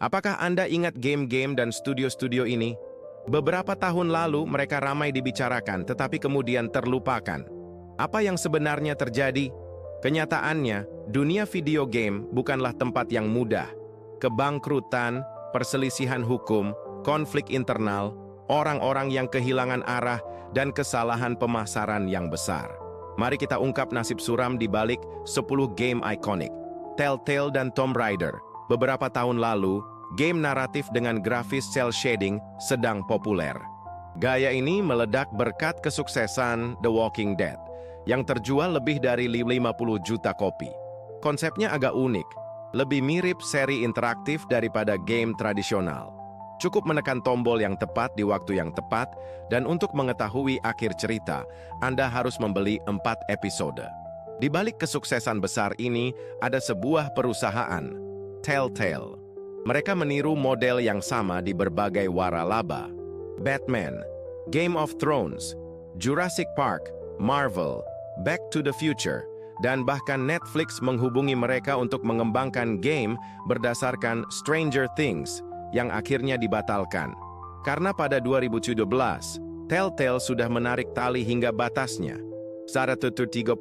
Apakah Anda ingat game-game dan studio-studio ini? Beberapa tahun lalu mereka ramai dibicarakan tetapi kemudian terlupakan. Apa yang sebenarnya terjadi? Kenyataannya, dunia video game bukanlah tempat yang mudah. Kebangkrutan, perselisihan hukum, konflik internal, orang-orang yang kehilangan arah, dan kesalahan pemasaran yang besar. Mari kita ungkap nasib suram di balik 10 game ikonik. Telltale dan Tomb Raider. Beberapa tahun lalu, game naratif dengan grafis cel shading sedang populer. Gaya ini meledak berkat kesuksesan The Walking Dead, yang terjual lebih dari 50 juta kopi. Konsepnya agak unik, lebih mirip seri interaktif daripada game tradisional. Cukup menekan tombol yang tepat di waktu yang tepat, dan untuk mengetahui akhir cerita, Anda harus membeli 4 episode. Di balik kesuksesan besar ini, ada sebuah perusahaan, Telltale. Mereka meniru model yang sama di berbagai waralaba. Batman, Game of Thrones, Jurassic Park, Marvel, Back to the Future, dan bahkan Netflix menghubungi mereka untuk mengembangkan game berdasarkan Stranger Things, yang akhirnya dibatalkan. Karena pada 2017, Telltale sudah menarik tali hingga batasnya. 134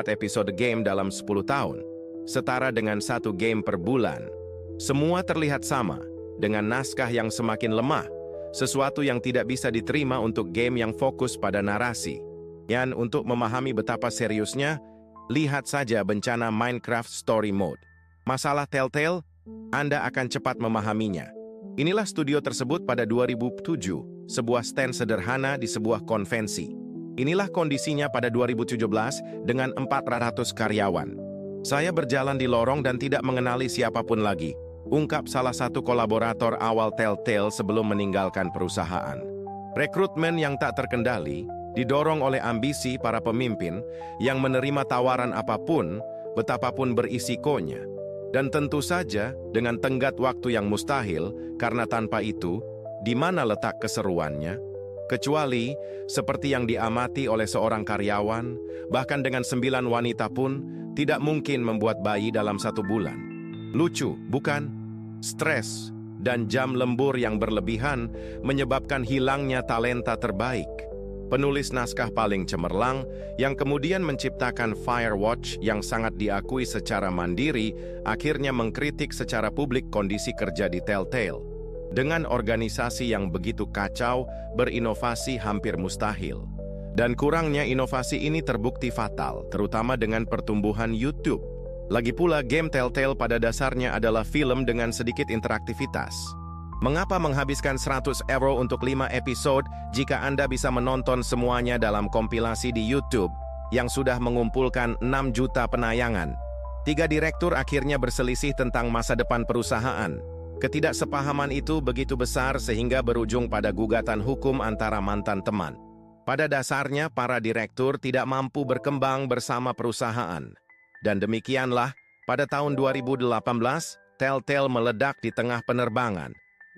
episode game dalam 10 tahun, setara dengan 1 game per bulan. Semua terlihat sama, dengan naskah yang semakin lemah, sesuatu yang tidak bisa diterima untuk game yang fokus pada narasi. Dan untuk memahami betapa seriusnya, lihat saja bencana Minecraft Story Mode. Masalah Telltale, Anda akan cepat memahaminya. Inilah studio tersebut pada 2007, sebuah stand sederhana di sebuah konvensi. Inilah kondisinya pada 2017 dengan 400 karyawan. Saya berjalan di lorong dan tidak mengenali siapapun lagi, ungkap salah satu kolaborator awal Telltale sebelum meninggalkan perusahaan. Rekrutmen yang tak terkendali, didorong oleh ambisi para pemimpin yang menerima tawaran apapun, betapapun berisikonya. Dan tentu saja dengan tenggat waktu yang mustahil, karena tanpa itu, di mana letak keseruannya? Kecuali, seperti yang diamati oleh seorang karyawan, bahkan dengan 9 wanita pun, tidak mungkin membuat bayi dalam 1 bulan. Lucu, bukan? Stres dan jam lembur yang berlebihan menyebabkan hilangnya talenta terbaik. Penulis naskah paling cemerlang yang kemudian menciptakan Firewatch yang sangat diakui secara mandiri, akhirnya mengkritik secara publik kondisi kerja di Telltale. Dengan organisasi yang begitu kacau, berinovasi hampir mustahil. Dan kurangnya inovasi ini terbukti fatal, terutama dengan pertumbuhan YouTube. Lagi pula, game Telltale pada dasarnya adalah film dengan sedikit interaktivitas. Mengapa menghabiskan 100 euro untuk 5 episode jika Anda bisa menonton semuanya dalam kompilasi di YouTube yang sudah mengumpulkan 6 juta penayangan? 3 direktur akhirnya berselisih tentang masa depan perusahaan. Ketidaksepahaman itu begitu besar sehingga berujung pada gugatan hukum antara mantan teman. Pada dasarnya, para direktur tidak mampu berkembang bersama perusahaan. Dan demikianlah, pada tahun 2018, Telltale meledak di tengah penerbangan.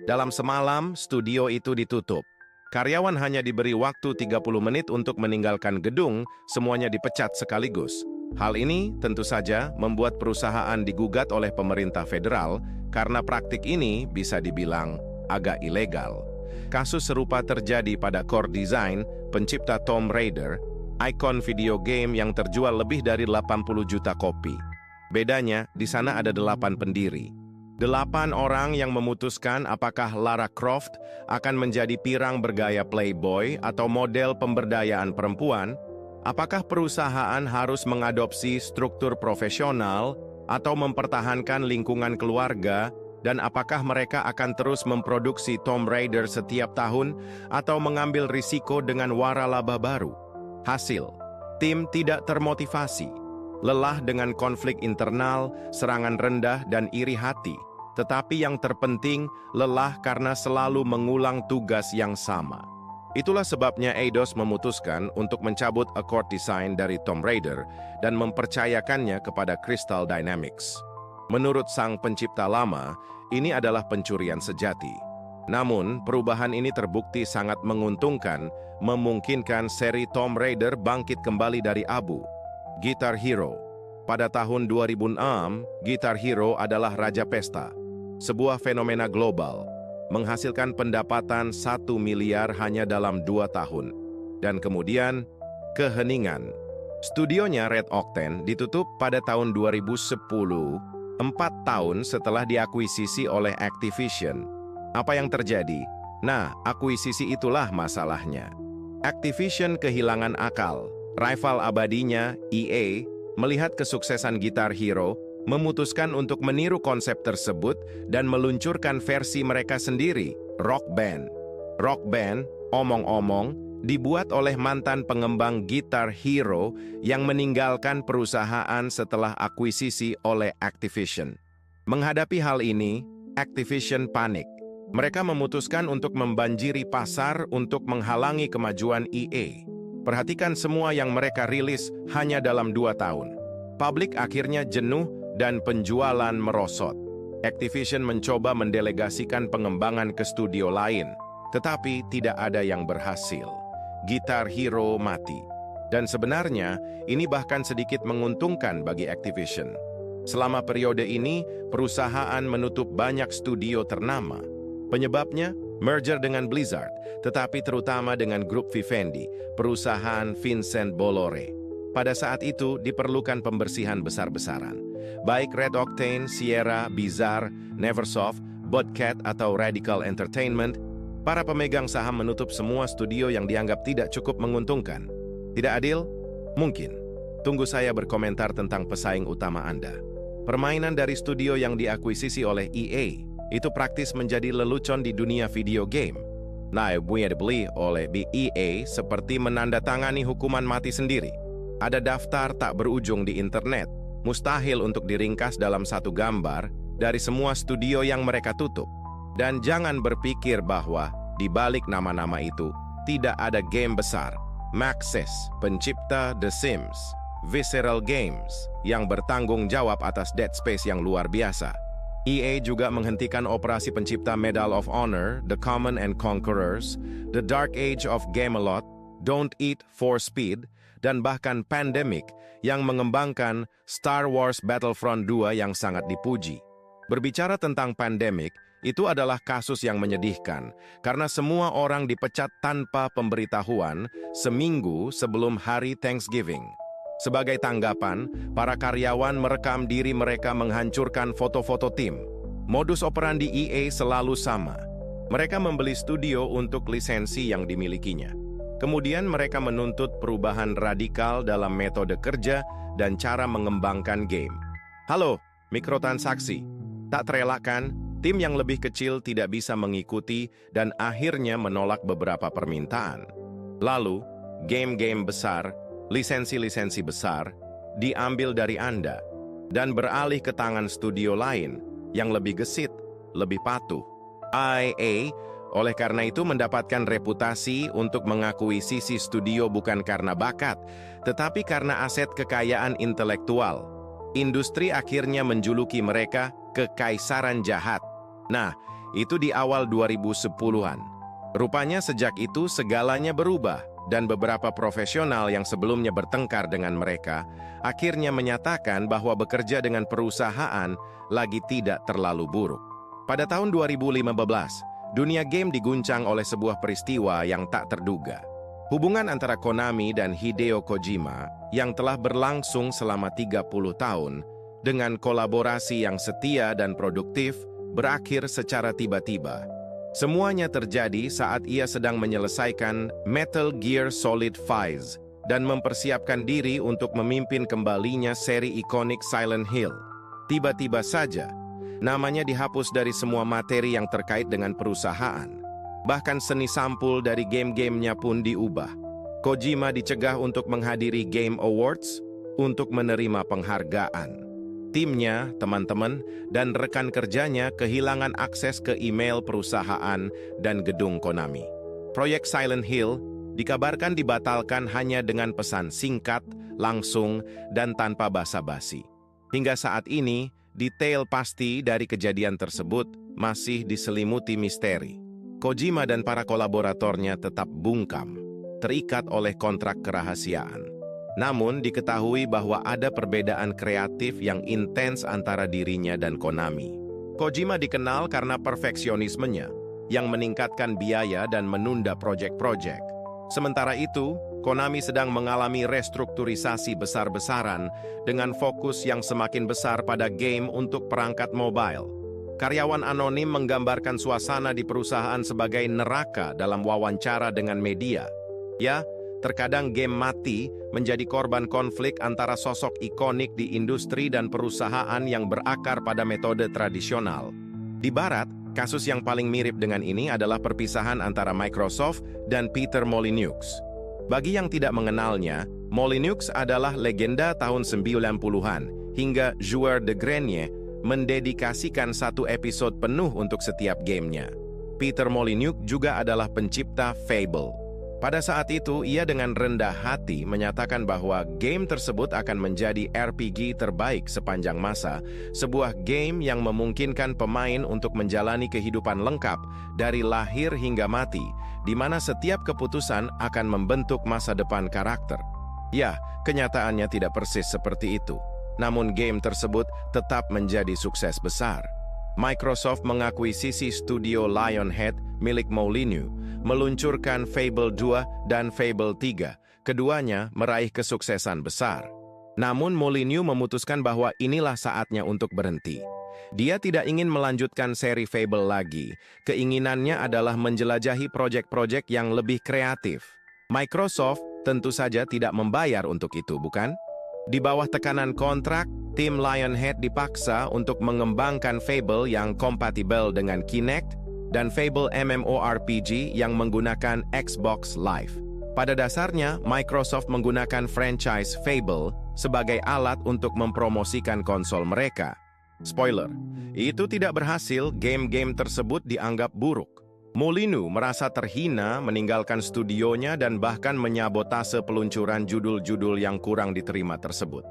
Dalam semalam, studio itu ditutup. Karyawan hanya diberi waktu 30 menit untuk meninggalkan gedung, semuanya dipecat sekaligus. Hal ini tentu saja membuat perusahaan digugat oleh pemerintah federal karena praktik ini bisa dibilang agak ilegal. Kasus serupa terjadi pada Core Design, pencipta Tomb Raider, ikon video game yang terjual lebih dari 80 juta kopi. Bedanya, di sana ada 8 pendiri. 8 orang yang memutuskan apakah Lara Croft akan menjadi pirang bergaya playboy atau model pemberdayaan perempuan, apakah perusahaan harus mengadopsi struktur profesional atau mempertahankan lingkungan keluarga, dan apakah mereka akan terus memproduksi Tomb Raider setiap tahun atau mengambil risiko dengan waralaba baru. Hasil, tim tidak termotivasi, lelah dengan konflik internal, serangan rendah, dan iri hati. Tetapi yang terpenting, lelah karena selalu mengulang tugas yang sama. Itulah sebabnya Eidos memutuskan untuk mencabut Accord Design dari Tomb Raider dan mempercayakannya kepada Crystal Dynamics. Menurut sang pencipta lama, ini adalah pencurian sejati. Namun, perubahan ini terbukti sangat menguntungkan, memungkinkan seri Tomb Raider bangkit kembali dari abu. Guitar Hero. Pada tahun 2006, Guitar Hero adalah raja pesta. sebuah fenomena global, menghasilkan pendapatan 1 miliar hanya dalam 2 tahun. Dan kemudian, keheningan. Studionya Red Octane ditutup pada tahun 2010, 4 tahun setelah diakuisisi oleh Activision. Apa yang terjadi? Nah, akuisisi itulah masalahnya. Activision kehilangan akal. Rival abadinya, EA, melihat kesuksesan Guitar Hero, memutuskan untuk meniru konsep tersebut dan meluncurkan versi mereka sendiri, Rock Band. Rock Band, omong-omong, dibuat oleh mantan pengembang Guitar Hero yang meninggalkan perusahaan setelah akuisisi oleh Activision. Menghadapi hal ini, Activision panik. Mereka memutuskan untuk membanjiri pasar untuk menghalangi kemajuan EA. Perhatikan semua yang mereka rilis hanya dalam 2 tahun. Publik akhirnya jenuh dan penjualan merosot. Activision mencoba mendelegasikan pengembangan ke studio lain, tetapi tidak ada yang berhasil. Guitar Hero mati. Dan sebenarnya, ini bahkan sedikit menguntungkan bagi Activision. Selama periode ini, perusahaan menutup banyak studio ternama. Penyebabnya, merger dengan Blizzard, tetapi terutama dengan grup Vivendi, perusahaan Vincent Bolloré. Pada saat itu, diperlukan pembersihan besar-besaran. Baik Red Octane, Sierra, Bizarre, Neversoft, Bobcat atau Radical Entertainment, para pemegang saham menutup semua studio yang dianggap tidak cukup menguntungkan. Tidak adil? Mungkin. Tunggu saya berkomentar tentang pesaing utama Anda. Permainan dari studio yang diakuisisi oleh EA itu praktis menjadi lelucon di dunia video game. Nah, yang dibeli oleh EA seperti menandatangani hukuman mati sendiri. Ada daftar tak berujung di internet, mustahil untuk diringkas dalam satu gambar dari semua studio yang mereka tutup. Dan jangan berpikir bahwa di balik nama-nama itu tidak ada game besar. Maxis, pencipta The Sims, Visceral Games, yang bertanggung jawab atas Dead Space yang luar biasa. EA juga menghentikan operasi pencipta Medal of Honor, The Command and Conquerors, The Dark Age of Gamelot, Don't Eat for Speed, dan bahkan Pandemic yang mengembangkan Star Wars Battlefront 2 yang sangat dipuji. Berbicara tentang Pandemic, itu adalah kasus yang menyedihkan karena semua orang dipecat tanpa pemberitahuan seminggu sebelum hari Thanksgiving. Sebagai tanggapan, para karyawan merekam diri mereka menghancurkan foto-foto tim. Modus operandi EA selalu sama. Mereka membeli studio untuk lisensi yang dimilikinya. Kemudian mereka menuntut perubahan radikal dalam metode kerja dan cara mengembangkan game. Halo, mikrotransaksi. Tak terelakkan, tim yang lebih kecil tidak bisa mengikuti dan akhirnya menolak beberapa permintaan. Lalu, game-game besar, lisensi-lisensi besar, diambil dari Anda dan beralih ke tangan studio lain yang lebih gesit, lebih patuh. EA, oleh karena itu mendapatkan reputasi untuk mengakuisisi studio bukan karena bakat, tetapi karena aset kekayaan intelektual. Industri akhirnya menjuluki mereka kekaisaran jahat. Nah, itu di awal 2010-an. Rupanya sejak itu segalanya berubah. Dan beberapa profesional yang sebelumnya bertengkar dengan mereka akhirnya menyatakan bahwa bekerja dengan perusahaan lagi tidak terlalu buruk. Pada tahun 2015, dunia game diguncang oleh sebuah peristiwa yang tak terduga. Hubungan antara Konami dan Hideo Kojima yang telah berlangsung selama 30 tahun dengan kolaborasi yang setia dan produktif berakhir secara tiba-tiba. Semuanya terjadi saat ia sedang menyelesaikan Metal Gear Solid 5 dan mempersiapkan diri untuk memimpin kembalinya seri ikonik Silent Hill. Tiba-tiba saja, namanya dihapus dari semua materi yang terkait dengan perusahaan. Bahkan seni sampul dari game-gamenya pun diubah. Kojima dicegah untuk menghadiri Game Awards untuk menerima penghargaan. Timnya, teman-teman, dan rekan kerjanya kehilangan akses ke email perusahaan dan gedung Konami. Proyek Silent Hill dikabarkan dibatalkan hanya dengan pesan singkat, langsung, dan tanpa basa-basi. Hingga saat ini, detail pasti dari kejadian tersebut masih diselimuti misteri. Kojima dan para kolaboratornya tetap bungkam, terikat oleh kontrak kerahasiaan. Namun, diketahui bahwa ada perbedaan kreatif yang intens antara dirinya dan Konami. Kojima dikenal karena perfeksionismenya, yang meningkatkan biaya dan menunda proyek-proyek. Sementara itu, Konami sedang mengalami restrukturisasi besar-besaran dengan fokus yang semakin besar pada game untuk perangkat mobile. Karyawan anonim menggambarkan suasana di perusahaan sebagai neraka dalam wawancara dengan media. Ya, terkadang game mati menjadi korban konflik antara sosok ikonik di industri dan perusahaan yang berakar pada metode tradisional. Di Barat, kasus yang paling mirip dengan ini adalah perpisahan antara Microsoft dan Peter Molyneux. Bagi yang tidak mengenalnya, Molyneux adalah legenda tahun 90-an, hingga Joueur de Grenier mendedikasikan satu episode penuh untuk setiap gamenya. Peter Molyneux juga adalah pencipta Fable. Pada saat itu, ia dengan rendah hati menyatakan bahwa game tersebut akan menjadi RPG terbaik sepanjang masa, sebuah game yang memungkinkan pemain untuk menjalani kehidupan lengkap dari lahir hingga mati, di mana setiap keputusan akan membentuk masa depan karakter. Ya, kenyataannya tidak persis seperti itu. Namun game tersebut tetap menjadi sukses besar. Microsoft mengakuisisi studio Lionhead milik Molyneux, meluncurkan Fable 2 dan Fable 3. Keduanya meraih kesuksesan besar. Namun Molyneux memutuskan bahwa inilah saatnya untuk berhenti. Dia tidak ingin melanjutkan seri Fable lagi. Keinginannya adalah menjelajahi proyek-proyek yang lebih kreatif. Microsoft tentu saja tidak membayar untuk itu, bukan? Di bawah tekanan kontrak, tim Lionhead dipaksa untuk mengembangkan Fable yang kompatibel dengan Kinect dan Fable MMORPG yang menggunakan Xbox Live. Pada dasarnya, Microsoft menggunakan franchise Fable sebagai alat untuk mempromosikan konsol mereka. Spoiler, itu tidak berhasil, game-game tersebut dianggap buruk. Molyneux merasa terhina, meninggalkan studionya dan bahkan menyabotase peluncuran judul-judul yang kurang diterima tersebut.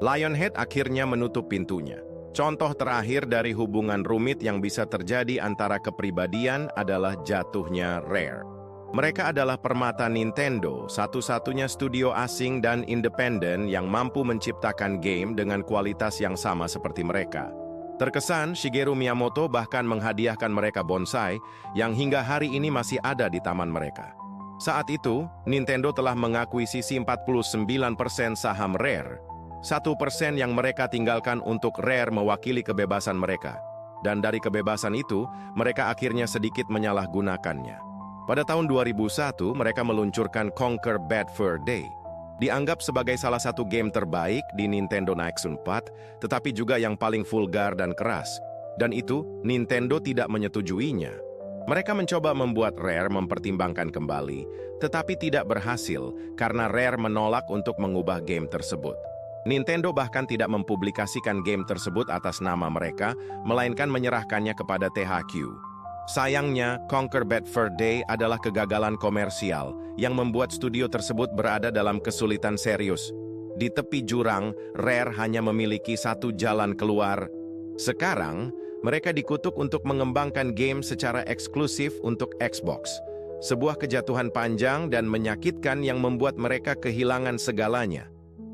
Lionhead akhirnya menutup pintunya. Contoh terakhir dari hubungan rumit yang bisa terjadi antara kepribadian adalah jatuhnya Rare. Mereka adalah permata Nintendo, satu-satunya studio asing dan independen yang mampu menciptakan game dengan kualitas yang sama seperti mereka. Terkesan, Shigeru Miyamoto bahkan menghadiahkan mereka bonsai yang hingga hari ini masih ada di taman mereka. Saat itu, Nintendo telah mengakuisisi 49% saham Rare, 1% yang mereka tinggalkan untuk Rare mewakili kebebasan mereka. Dan dari kebebasan itu, mereka akhirnya sedikit menyalahgunakannya. Pada tahun 2001, mereka meluncurkan Conquer Bad Fur Day. Dianggap sebagai salah satu game terbaik di Nintendo Nexus 4, tetapi juga yang paling vulgar dan keras. Dan itu, Nintendo tidak menyetujuinya. Mereka mencoba membuat Rare mempertimbangkan kembali, tetapi tidak berhasil karena Rare menolak untuk mengubah game tersebut. Nintendo bahkan tidak mempublikasikan game tersebut atas nama mereka, melainkan menyerahkannya kepada THQ. Sayangnya, Conquer Bad Fur Day adalah kegagalan komersial yang membuat studio tersebut berada dalam kesulitan serius. Di tepi jurang, Rare hanya memiliki satu jalan keluar. Sekarang, mereka dikutuk untuk mengembangkan game secara eksklusif untuk Xbox. Sebuah kejatuhan panjang dan menyakitkan yang membuat mereka kehilangan segalanya.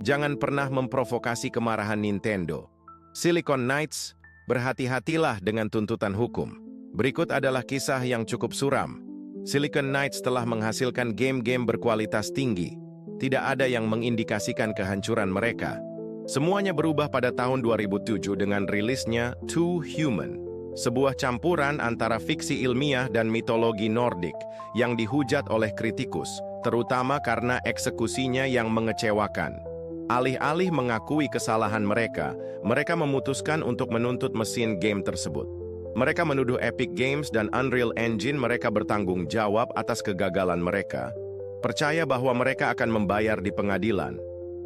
Jangan pernah memprovokasi kemarahan Nintendo. Silicon Knights, berhati-hatilah dengan tuntutan hukum. Berikut adalah kisah yang cukup suram. Silicon Knights telah menghasilkan game-game berkualitas tinggi. Tidak ada yang mengindikasikan kehancuran mereka. Semuanya berubah pada tahun 2007 dengan rilisnya Too Human, sebuah campuran antara fiksi ilmiah dan mitologi Nordik yang dihujat oleh kritikus, terutama karena eksekusinya yang mengecewakan. Alih-alih mengakui kesalahan mereka memutuskan untuk menuntut mesin game tersebut. Mereka menuduh Epic Games dan Unreal Engine mereka bertanggung jawab atas kegagalan mereka. Percaya bahwa mereka akan membayar di pengadilan.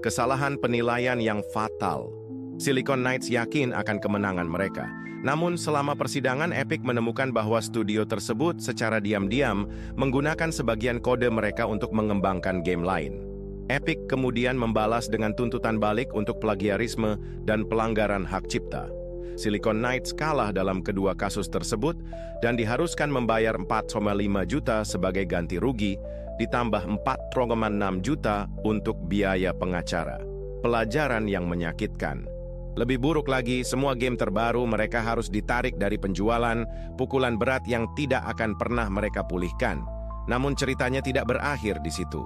Kesalahan penilaian yang fatal. Silicon Knights yakin akan kemenangan mereka. Namun selama persidangan, Epic menemukan bahwa studio tersebut secara diam-diam menggunakan sebagian kode mereka untuk mengembangkan game lain. Epic kemudian membalas dengan tuntutan balik untuk plagiarisme dan pelanggaran hak cipta. Silicon Knights kalah dalam kedua kasus tersebut dan diharuskan membayar 4,5 juta sebagai ganti rugi, ditambah 4,6 juta untuk biaya pengacara. Pelajaran yang menyakitkan. Lebih buruk lagi, semua game terbaru mereka harus ditarik dari penjualan, pukulan berat yang tidak akan pernah mereka pulihkan. Namun ceritanya tidak berakhir di situ.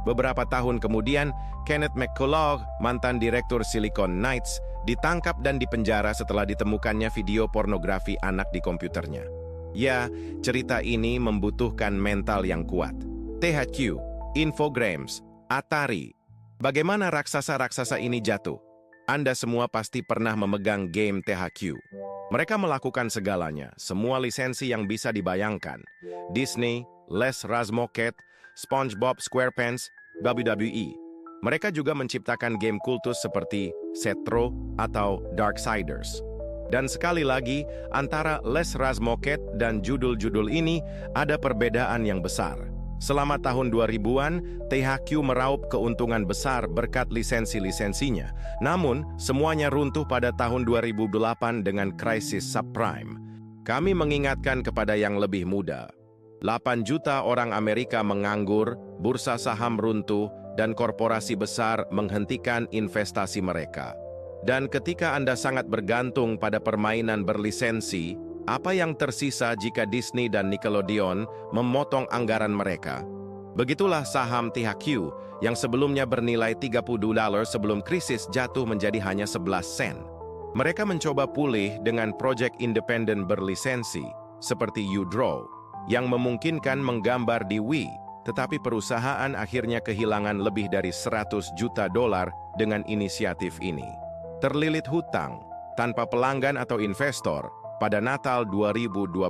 Beberapa tahun kemudian, Kenneth McCullough, mantan direktur Silicon Knights, ditangkap dan dipenjara setelah ditemukannya video pornografi anak di komputernya. Ya, cerita ini membutuhkan mental yang kuat. THQ, Infogrames, Atari. Bagaimana raksasa-raksasa ini jatuh? Anda semua pasti pernah memegang game THQ. Mereka melakukan segalanya, semua lisensi yang bisa dibayangkan. Disney, Les Razmoket, SpongeBob SquarePants, WWE. Mereka juga menciptakan game kultus seperti Setro atau Darksiders. Dan sekali lagi, antara Les Razmoket dan judul-judul ini ada perbedaan yang besar. Selama tahun 2000-an, THQ meraup keuntungan besar berkat lisensi-lisensinya. Namun, semuanya runtuh pada tahun 2008 dengan krisis subprime. Kami mengingatkan kepada yang lebih muda. 8 juta orang Amerika menganggur, bursa saham runtuh, dan korporasi besar menghentikan investasi mereka. Dan ketika Anda sangat bergantung pada permainan berlisensi, apa yang tersisa jika Disney dan Nickelodeon memotong anggaran mereka? Begitulah saham THQ yang sebelumnya bernilai $30 sebelum krisis jatuh menjadi hanya 11 sen. Mereka mencoba pulih dengan proyek independen berlisensi seperti U-Draw yang memungkinkan menggambar di Wii, tetapi perusahaan akhirnya kehilangan lebih dari $100 juta dengan inisiatif ini. Terlilit hutang, tanpa pelanggan atau investor, pada Natal 2012,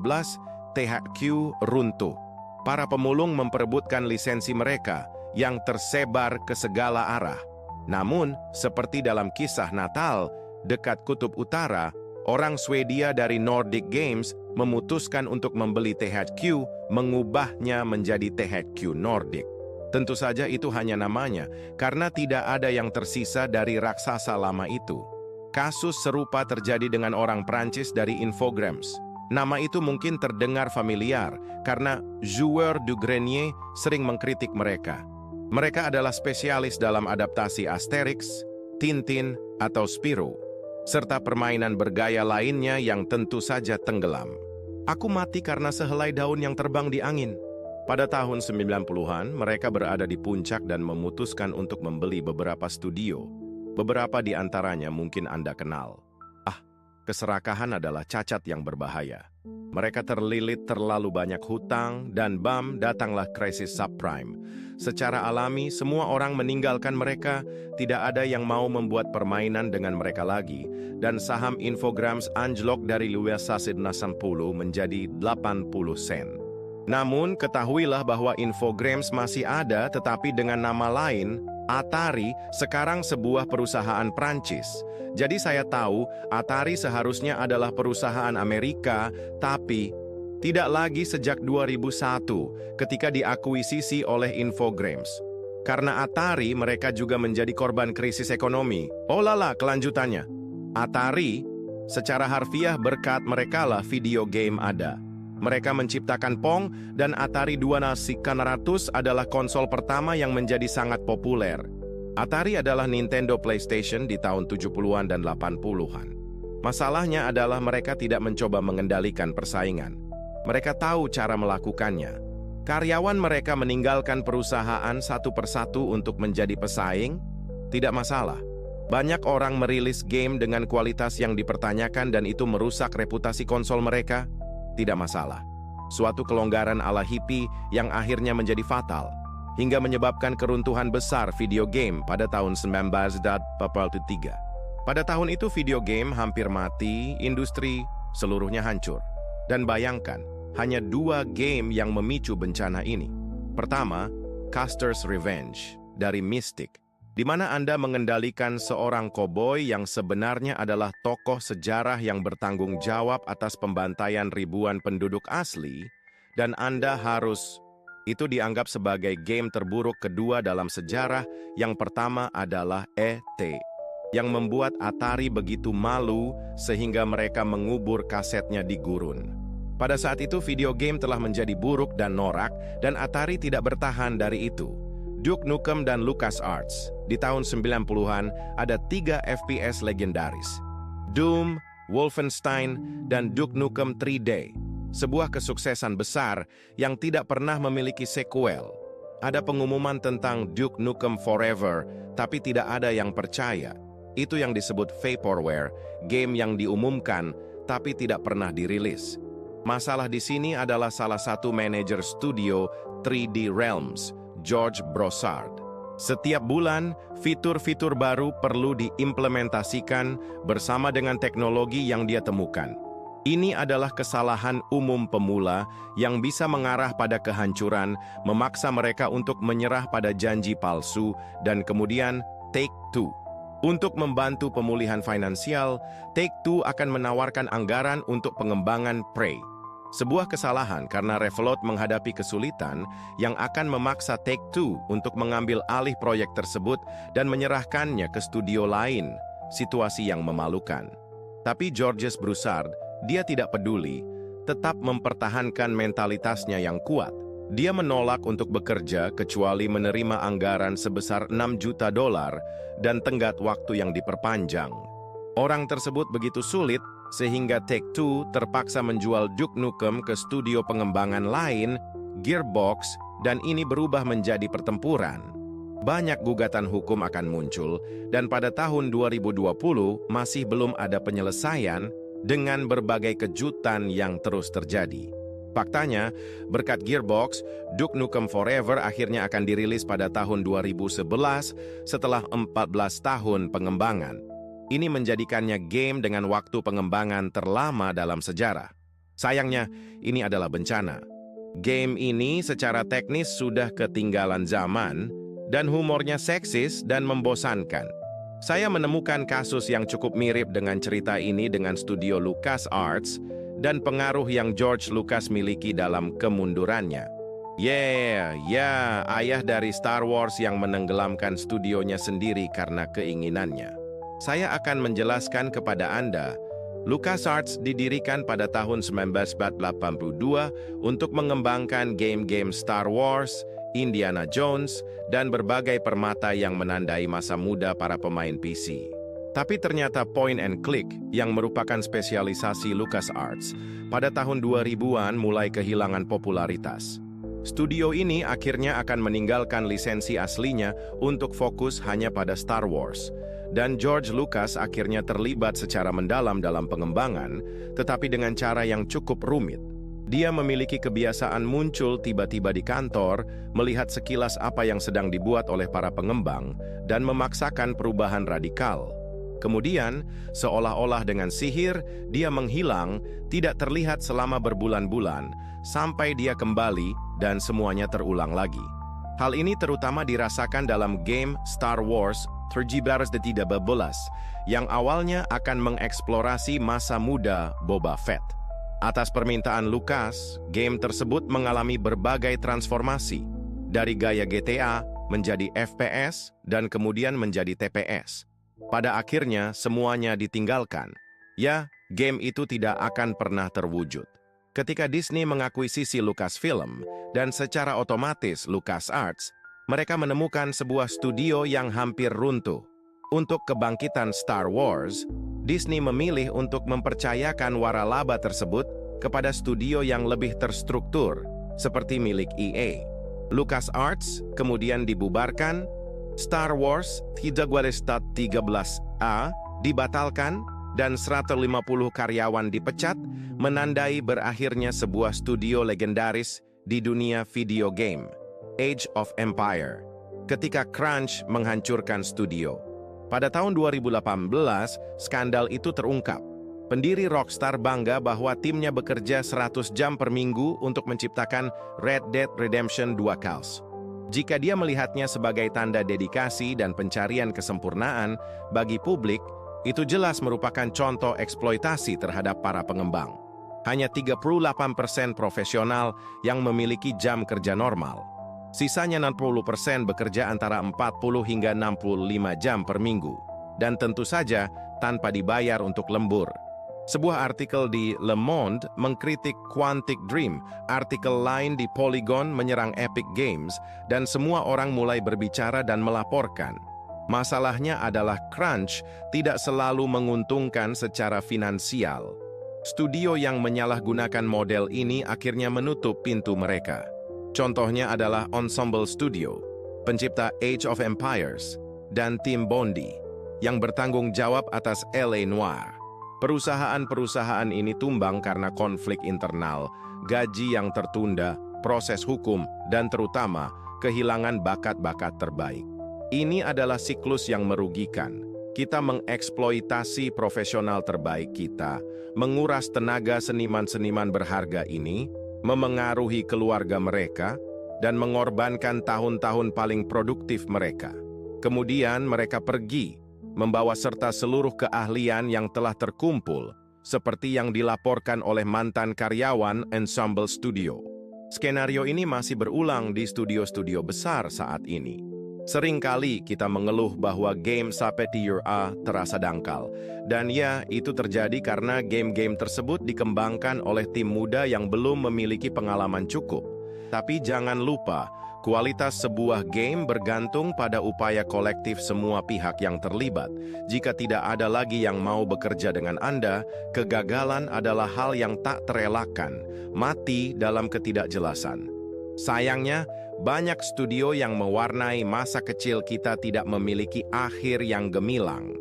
THQ runtuh. Para pemulung memperebutkan lisensi mereka yang tersebar ke segala arah. Namun, seperti dalam kisah Natal, dekat Kutub Utara, orang Swedia dari Nordic Games memutuskan untuk membeli THQ, mengubahnya menjadi THQ Nordic. Tentu saja itu hanya namanya, karena tidak ada yang tersisa dari raksasa lama itu. Kasus serupa terjadi dengan orang Prancis dari Infogrames. Nama itu mungkin terdengar familiar, karena Joueur du Grenier sering mengkritik mereka. Mereka adalah spesialis dalam adaptasi Asterix, Tintin, atau Spirou, serta permainan bergaya lainnya yang tentu saja tenggelam. Aku mati karena sehelai daun yang terbang di angin. Pada tahun 90-an, mereka berada di puncak dan memutuskan untuk membeli beberapa studio. Beberapa di antaranya mungkin Anda kenal. Keserakahan adalah cacat yang berbahaya. Mereka terlilit terlalu banyak hutang, dan datanglah krisis subprime. Secara alami, semua orang meninggalkan mereka, tidak ada yang mau membuat permainan dengan mereka lagi, dan saham Infogrames anjlok dari 60 menjadi 80 sen. Namun, ketahuilah bahwa Infogrames masih ada, tetapi dengan nama lain, Atari, sekarang sebuah perusahaan Prancis. Jadi saya tahu Atari seharusnya adalah perusahaan Amerika, tapi tidak lagi sejak 2001 ketika diakuisisi oleh Infogrames. Karena Atari, mereka juga menjadi korban krisis ekonomi. Oh lala, kelanjutannya. Atari, secara harfiah berkat merekalah video game ada. Mereka menciptakan Pong, dan Atari 2600 adalah konsol pertama yang menjadi sangat populer. Atari adalah Nintendo PlayStation di tahun 70-an dan 80-an. Masalahnya adalah mereka tidak mencoba mengendalikan persaingan. Mereka tahu cara melakukannya. Karyawan mereka meninggalkan perusahaan satu persatu untuk menjadi pesaing? Tidak masalah. Banyak orang merilis game dengan kualitas yang dipertanyakan dan itu merusak reputasi konsol mereka? Tidak masalah. Suatu kelonggaran ala hippie yang akhirnya menjadi fatal, hingga menyebabkan keruntuhan besar video game pada tahun 1943. Pada tahun itu video game hampir mati, industri seluruhnya hancur. Dan bayangkan, hanya 2 game yang memicu bencana ini. Pertama, Custer's Revenge dari Mystic, di mana Anda mengendalikan seorang koboi yang sebenarnya adalah tokoh sejarah yang bertanggung jawab atas pembantaian ribuan penduduk asli, dan Anda harus... Itu dianggap sebagai game terburuk kedua dalam sejarah. Yang pertama adalah E.T., yang membuat Atari begitu malu sehingga mereka mengubur kasetnya di gurun. Pada saat itu video game telah menjadi buruk dan norak, dan Atari tidak bertahan dari itu. Duke Nukem dan LucasArts di tahun 90-an ada 3 FPS legendaris. Doom, Wolfenstein, dan Duke Nukem 3D. Sebuah kesuksesan besar yang tidak pernah memiliki sequel. Ada pengumuman tentang Duke Nukem Forever, tapi tidak ada yang percaya. Itu yang disebut vaporware, game yang diumumkan tapi tidak pernah dirilis. Masalah di sini adalah salah satu manajer studio 3D Realms, George Broussard. Setiap bulan, fitur-fitur baru perlu diimplementasikan bersama dengan teknologi yang dia temukan. Ini adalah kesalahan umum pemula yang bisa mengarah pada kehancuran, memaksa mereka untuk menyerah pada janji palsu, dan kemudian Take-Two. Untuk membantu pemulihan finansial, Take-Two akan menawarkan anggaran untuk pengembangan Prey. Sebuah kesalahan karena Revelot menghadapi kesulitan yang akan memaksa Take-Two untuk mengambil alih proyek tersebut dan menyerahkannya ke studio lain, situasi yang memalukan. Tapi Georges Broussard, dia tidak peduli, tetap mempertahankan mentalitasnya yang kuat. Dia menolak untuk bekerja kecuali menerima anggaran sebesar $6 juta dan tenggat waktu yang diperpanjang. Orang tersebut begitu sulit sehingga Take-Two terpaksa menjual Duke Nukem ke studio pengembangan lain, Gearbox, dan ini berubah menjadi pertempuran. Banyak gugatan hukum akan muncul, dan pada tahun 2020 masih belum ada penyelesaian dengan berbagai kejutan yang terus terjadi. Faktanya, berkat Gearbox, Duke Nukem Forever akhirnya akan dirilis pada tahun 2011 setelah 14 tahun pengembangan. Ini menjadikannya game dengan waktu pengembangan terlama dalam sejarah. Sayangnya, ini adalah bencana. Game ini secara teknis sudah ketinggalan zaman dan humornya seksis dan membosankan. Saya menemukan kasus yang cukup mirip dengan cerita ini dengan studio LucasArts dan pengaruh yang George Lucas miliki dalam kemundurannya. Ayah dari Star Wars yang menenggelamkan studionya sendiri karena keinginannya. Saya akan menjelaskan kepada Anda, LucasArts didirikan pada tahun 1982 untuk mengembangkan game-game Star Wars, Indiana Jones, dan berbagai permata yang menandai masa muda para pemain PC. Tapi ternyata point and click yang merupakan spesialisasi LucasArts pada tahun 2000-an mulai kehilangan popularitas. Studio ini akhirnya akan meninggalkan lisensi aslinya untuk fokus hanya pada Star Wars. Dan George Lucas akhirnya terlibat secara mendalam dalam pengembangan, tetapi dengan cara yang cukup rumit. Dia memiliki kebiasaan muncul tiba-tiba di kantor, melihat sekilas apa yang sedang dibuat oleh para pengembang, dan memaksakan perubahan radikal. Kemudian, seolah-olah dengan sihir, dia menghilang, tidak terlihat selama berbulan-bulan, sampai dia kembali dan semuanya terulang lagi. Hal ini terutama dirasakan dalam game Star Wars Tergibaras de Tidak Bebelas, yang awalnya akan mengeksplorasi masa muda Boba Fett. Atas permintaan Lucas, game tersebut mengalami berbagai transformasi, dari gaya GTA menjadi FPS dan kemudian menjadi TPS. Pada akhirnya, semuanya ditinggalkan. Ya, game itu tidak akan pernah terwujud. Ketika Disney mengakuisisi Lucasfilm, dan secara otomatis LucasArts, mereka menemukan sebuah studio yang hampir runtuh. Untuk kebangkitan Star Wars, Disney memilih untuk mempercayakan waralaba tersebut kepada studio yang lebih terstruktur, seperti milik EA. LucasArts kemudian dibubarkan, Star Wars 13A dibatalkan, dan 150 karyawan dipecat, menandai berakhirnya sebuah studio legendaris di dunia video game, Age of Empire, ketika crunch menghancurkan studio. Pada tahun 2018, skandal itu terungkap. Pendiri Rockstar bangga bahwa timnya bekerja 100 jam per minggu untuk menciptakan Red Dead Redemption 2 Chaos. Jika dia melihatnya sebagai tanda dedikasi dan pencarian kesempurnaan bagi publik, itu jelas merupakan contoh eksploitasi terhadap para pengembang. Hanya 38% profesional yang memiliki jam kerja normal. Sisanya 60% bekerja antara 40 hingga 65 jam per minggu. Dan tentu saja tanpa dibayar untuk lembur. Sebuah artikel di Le Monde mengkritik Quantic Dream, artikel lain di Polygon menyerang Epic Games, dan semua orang mulai berbicara dan melaporkan. Masalahnya adalah crunch tidak selalu menguntungkan secara finansial. Studio yang menyalahgunakan model ini akhirnya menutup pintu mereka. Contohnya adalah Ensemble Studio, pencipta Age of Empires, dan tim Bondi, yang bertanggung jawab atas L.A. Noire. Perusahaan-perusahaan ini tumbang karena konflik internal, gaji yang tertunda, proses hukum, dan terutama kehilangan bakat-bakat terbaik. Ini adalah siklus yang merugikan. Kita mengeksploitasi profesional terbaik kita, menguras tenaga seniman-seniman berharga ini, memengaruhi keluarga mereka, dan mengorbankan tahun-tahun paling produktif mereka. Kemudian mereka pergi, membawa serta seluruh keahlian yang telah terkumpul, seperti yang dilaporkan oleh mantan karyawan Ensemble Studio. Skenario ini masih berulang di studio-studio besar saat ini. Seringkali kita mengeluh bahwa game Sapetier A terasa dangkal. Dan ya, itu terjadi karena game-game tersebut dikembangkan oleh tim muda yang belum memiliki pengalaman cukup. Tapi jangan lupa, kualitas sebuah game bergantung pada upaya kolektif semua pihak yang terlibat. Jika tidak ada lagi yang mau bekerja dengan Anda, kegagalan adalah hal yang tak terelakkan, mati dalam ketidakjelasan. Sayangnya, banyak studio yang mewarnai masa kecil kita tidak memiliki akhir yang gemilang.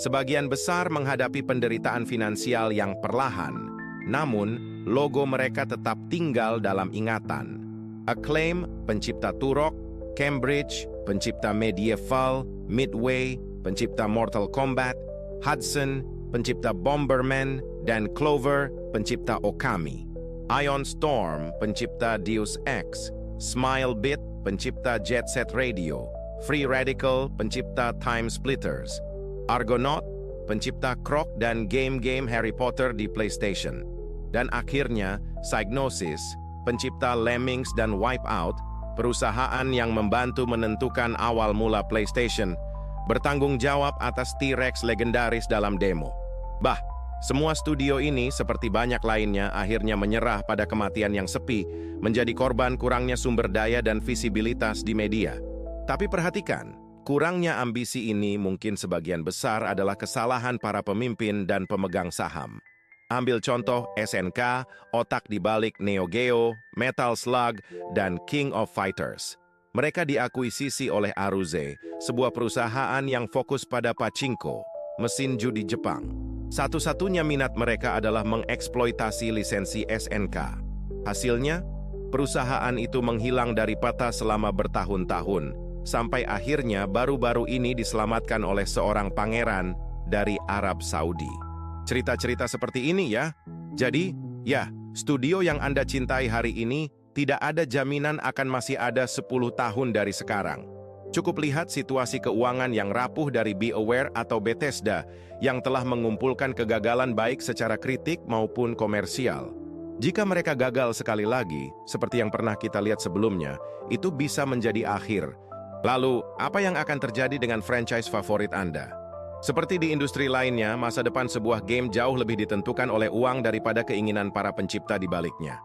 Sebagian besar menghadapi penderitaan finansial yang perlahan, namun logo mereka tetap tinggal dalam ingatan. Acclaim, pencipta Turok, Cambridge, pencipta Medieval, Midway, pencipta Mortal Kombat, Hudson, pencipta Bomberman, dan Clover, pencipta Okami. Ion Storm, pencipta Deus Ex, Smilebit, pencipta Jet Set Radio, Free Radical, pencipta Time Splitters, Argonaut, pencipta Croc dan game-game Harry Potter di PlayStation. Dan akhirnya, Psygnosis, pencipta Lemmings dan Wipeout, perusahaan yang membantu menentukan awal mula PlayStation, bertanggung jawab atas T-Rex legendaris dalam demo. Semua studio ini, seperti banyak lainnya, akhirnya menyerah pada kematian yang sepi, menjadi korban kurangnya sumber daya dan visibilitas di media. Tapi perhatikan, kurangnya ambisi ini mungkin sebagian besar adalah kesalahan para pemimpin dan pemegang saham. Ambil contoh SNK, otak di balik Neo Geo, Metal Slug, dan King of Fighters. Mereka diakuisisi oleh Aruze, sebuah perusahaan yang fokus pada pachinko, mesin judi Jepang. Satu-satunya minat mereka adalah mengeksploitasi lisensi SNK. Hasilnya, perusahaan itu menghilang dari peta selama bertahun-tahun, sampai akhirnya baru-baru ini diselamatkan oleh seorang pangeran dari Arab Saudi. Cerita-cerita seperti ini ya. Jadi, ya, studio yang Anda cintai hari ini tidak ada jaminan akan masih ada 10 tahun dari sekarang. Cukup lihat situasi keuangan yang rapuh dari BioWare atau Bethesda yang telah mengumpulkan kegagalan baik secara kritik maupun komersial. Jika mereka gagal sekali lagi, seperti yang pernah kita lihat sebelumnya, itu bisa menjadi akhir. Lalu, apa yang akan terjadi dengan franchise favorit Anda? Seperti di industri lainnya, masa depan sebuah game jauh lebih ditentukan oleh uang daripada keinginan para pencipta di baliknya.